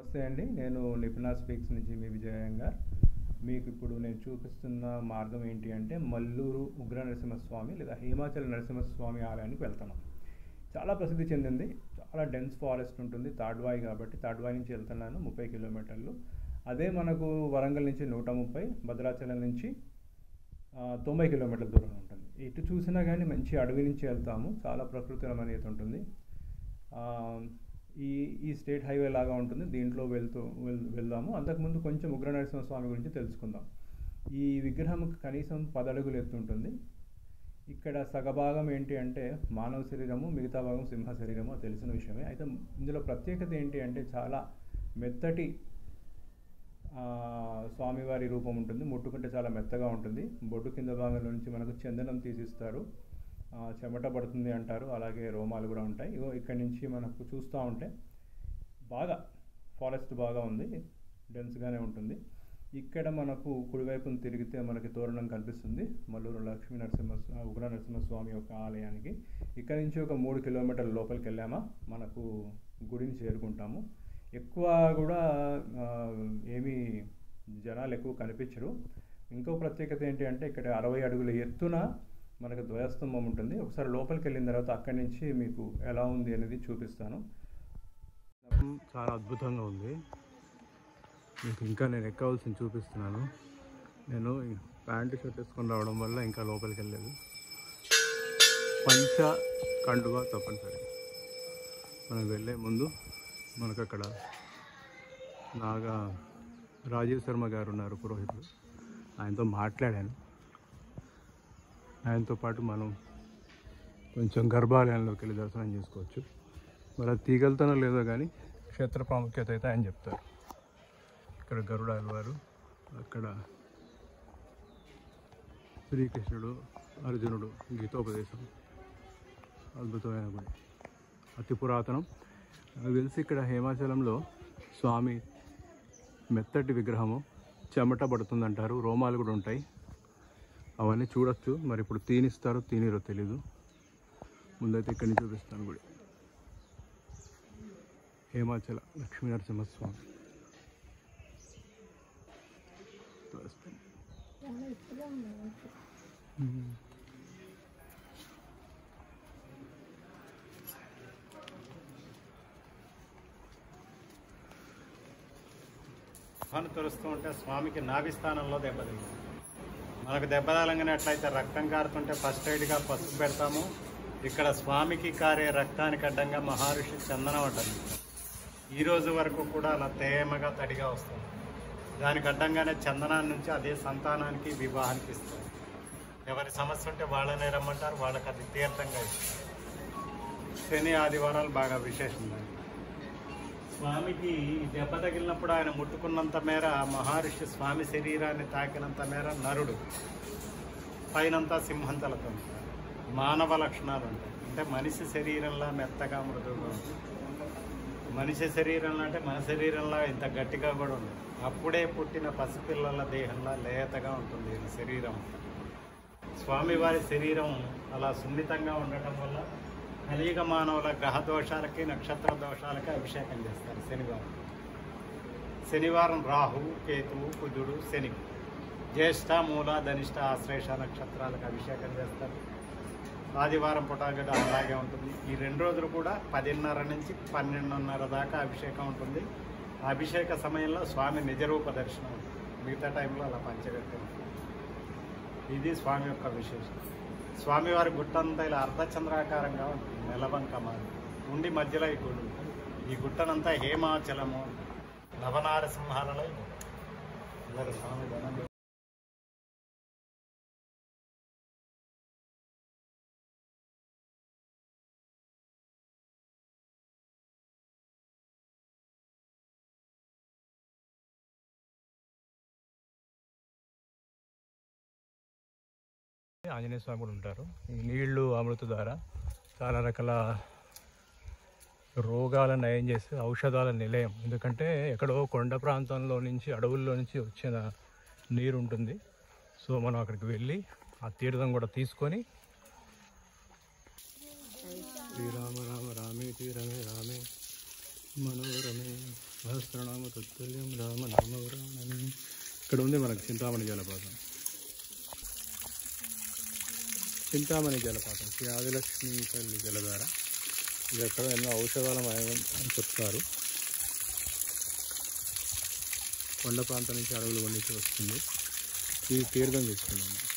నమస్తే అండి, నేను నిపుణ స్పీక్స్ నుంచి మీ విజయంగార్. మీకు ఇప్పుడు నేను చూపిస్తున్న మార్గం ఏంటి అంటే మల్లూరు ఉగ్ర నరసింహస్వామి లేదా హిమాచల్ నరసింహస్వామి ఆలయానికి వెళ్తున్నాం. చాలా ప్రసిద్ధి చెందింది, చాలా డెన్స్ ఫారెస్ట్ ఉంటుంది, తాడ్వాయి కాబట్టి తాడ్వాయి నుంచి వెళ్తున్నాను 30 కిలోమీటర్లు. అదే మనకు వరంగల్ నుంచి 130, భద్రాచలం నుంచి 90 కిలోమీటర్ల దూరం ఉంటుంది. ఇటు చూసినా కానీ మంచి అడవి నుంచి వెళ్తాము, చాలా ప్రకృతి రమణీయత ఉంటుంది. ఈ స్టేట్ హైవే లాగా ఉంటుంది, దీంట్లో వెళ్దాము. అంతకుముందు కొంచెం ఉగ్ర నరసింహస్వామి గురించి తెలుసుకుందాం. ఈ విగ్రహం కనీసం 10 అడుగులు ఎత్తుంటుంది. ఇక్కడ సగభాగం ఏంటి అంటే మానవ శరీరము, మిగతా భాగం సింహ శరీరము, తెలిసిన విషయమే. అయితే ఇందులో ప్రత్యేకత ఏంటి అంటే చాలా మెత్తటి స్వామివారి రూపం ఉంటుంది, ముట్టుకుంటే చాలా మెత్తగా ఉంటుంది. బొడ్డు కింద భాగంలో నుంచి మనకు చందనం తీసిస్తారు, చెమట పడుతుంది అంటారు, అలాగే రోమాలు కూడా ఉంటాయి. ఇక్కడి నుంచి మనకు చూస్తూ ఉంటే బాగా ఫారెస్ట్ బాగా ఉంది, డెన్స్గానే ఉంటుంది. ఇక్కడ మనకు కుడివైపును తిరిగితే మనకి తోరణం కనిపిస్తుంది మల్లూరు ఉగ్ర నరసింహస్వామి యొక్క ఆలయానికి. ఇక్కడ నుంచి ఒక 3 కిలోమీటర్ల లోపలికి వెళ్ళామా మనకు గుడిని చేరుకుంటాము. ఎక్కువ కూడా ఏమీ జనాలు ఎక్కువ కనిపించరు. ఇంకో ప్రత్యేకత ఏంటి అంటే ఇక్కడ 60 అడుగుల ఎత్తున మనకు ధ్వజస్తంభం ఉంటుంది. ఒకసారి లోపలికి వెళ్ళిన తర్వాత అక్కడి నుంచి మీకు ఎలా ఉంది అనేది చూపిస్తాను. చాలా అద్భుతంగా ఉంది. మీకు ఇంకా నేను ఎక్కవలసింది చూపిస్తున్నాను. నేను ప్యాంటు షర్ట్ వేసుకొని రావడం వల్ల ఇంకా లోపలికి వెళ్ళలేదు. పంచ కండువా తప్పనిసరి. మనం వెళ్ళే ముందు మనకు అక్కడ రాజీవ్ శర్మ గారు ఉన్నారు, పురోహితులు. ఆయనతో మాట్లాడాను. ఆయనతో పాటు మనం కొంచెం గర్భాలయంలోకి వెళ్ళి దర్శనం చేసుకోవచ్చు. మరి అది తీగలుతానో లేదో కానీ క్షేత్ర ప్రాముఖ్యత అయితే ఆయన చెప్తారు. ఇక్కడ గరుడాల వారు, అక్కడ శ్రీకృష్ణుడు, అర్జునుడు గీతోపదేశం, అద్భుతమైన గుడి, అతి పురాతనం. నాకు తెలిసి ఇక్కడ హిమాచలంలో స్వామి మెత్తటి విగ్రహము, చెమట పడుతుందంటారు, రోమాలు కూడా ఉంటాయి. అవన్నీ చూడొచ్చు. మరి ఇప్పుడు తీనిస్తారో తీనిరో తెలీదు. ముందైతే ఇక్కడి నుంచి చూపిస్తాను గుడి. హిమాచల లక్ష్మీ నరసింహస్వామి. తురుస్తూ ఉంటే స్వామికి నాభిస్థానంలో దెబ్బతింది. మనకు దెబ్బ తగలంగానే ఎట్లయితే రక్తం కారుతుంటే ఫస్ట్ ఎయిడ్గా పసుపు పెడతాము, ఇక్కడ స్వామికి కారే రక్తానికి అడ్డంగా మహర్షి చందనం అడ్డంగా ఈ రోజు వరకు కూడా అలా తేమగా తడిగా వస్తుంది. దానికి అడ్డంగానే చందనాన్ని నుంచి అదే సంతానానికి వివాహానికి ఇస్తారు. ఎవరి సమస్య ఉంటే వాళ్ళనే రమ్మంటారు, వాళ్ళకి అది తీర్థంగా ఇస్తారు. శని ఆదివారాలు బాగా విశేషం. స్వామికి దెబ్బ తగిలినప్పుడు ఆయన ముట్టుకున్నంత మేర మహర్షి స్వామి శరీరాన్ని తాకినంత మేర నరుడు, పైనంతా సింహంతలతో మానవ లక్షణాలు ఉంటాయి. అంటే మనిషి శరీరంలా మెత్తగా మృదువుగా ఉంటుంది. మనిషి శరీరంలో అంటే మన శరీరంలా ఇంత గట్టిగా కూడా ఉండదు. అప్పుడే పుట్టిన పసిపిల్లల దేహంలా లేతగా ఉంటుంది శరీరం. స్వామివారి శరీరం అలా సున్నితంగా ఉండటం వల్ల కలియుగ మానవుల గ్రహ దోషాలకి, నక్షత్ర దోషాలకి అభిషేకం చేస్తారు శనివారం రాహువు, కేతువు, కుజుడు, శని, జ్యేష్ఠ, మూల, ధనిష్ట, ఆశ్లేష నక్షత్రాలకు అభిషేకం చేస్తారు. ఆదివారం పూట కూడా అలాగే ఉంటుంది. ఈ 2 రోజులు కూడా 10:30 నుంచి 12:30 దాకా అభిషేకం ఉంటుంది. అభిషేక సమయంలో స్వామి నిజరూప దర్శనం ఉంటుంది. మిగతా టైంలో అలా పంచగట్టం. ఇది స్వామి యొక్క విశేషం. స్వామివారి గుట్టంతా ఇలా అర్ధచంద్రాకారంగా ఉంటుంది, నెలవంక మాది ఉండి మధ్యలో ఈ గుడి ఉంటుంది. ఈ గుట్టనంతా హేమాచలము, నవనారసింహాలలో స్వామి ధనం. ఆంజనేయ స్వామి కూడా ఉంటారు. ఈ నీళ్లు అమృత ద్వారా చాలా రకాల రోగాలను నయం చేసే ఔషధాల నిలయం. ఎందుకంటే ఎక్కడో కొండ ప్రాంతంలో నుంచి, అడవుల్లో నుంచి వచ్చిన నీరు ఉంటుంది. సో మనం అక్కడికి వెళ్ళి ఆ తీర్థం కూడా తీసుకొని శ్రీరామ రామ రామే తీరమే రామే మనోరమే సహస్రనామ తత్తుల్యం రామనామవరానని. ఇక్కడ ఉంది మనకు చింతామణి జలపాతం. చింతామణి జలపాతం శ్రీ ఆదిలక్ష్మి తల్లి జలధార. ఇది అక్కడ ఎన్నో ఔషధాల మయం అని చెప్తారు. కొండ ప్రాంతం నుంచి అడవులు వండించి వస్తుంది. ఇది తీర్థం తీసుకున్నాము.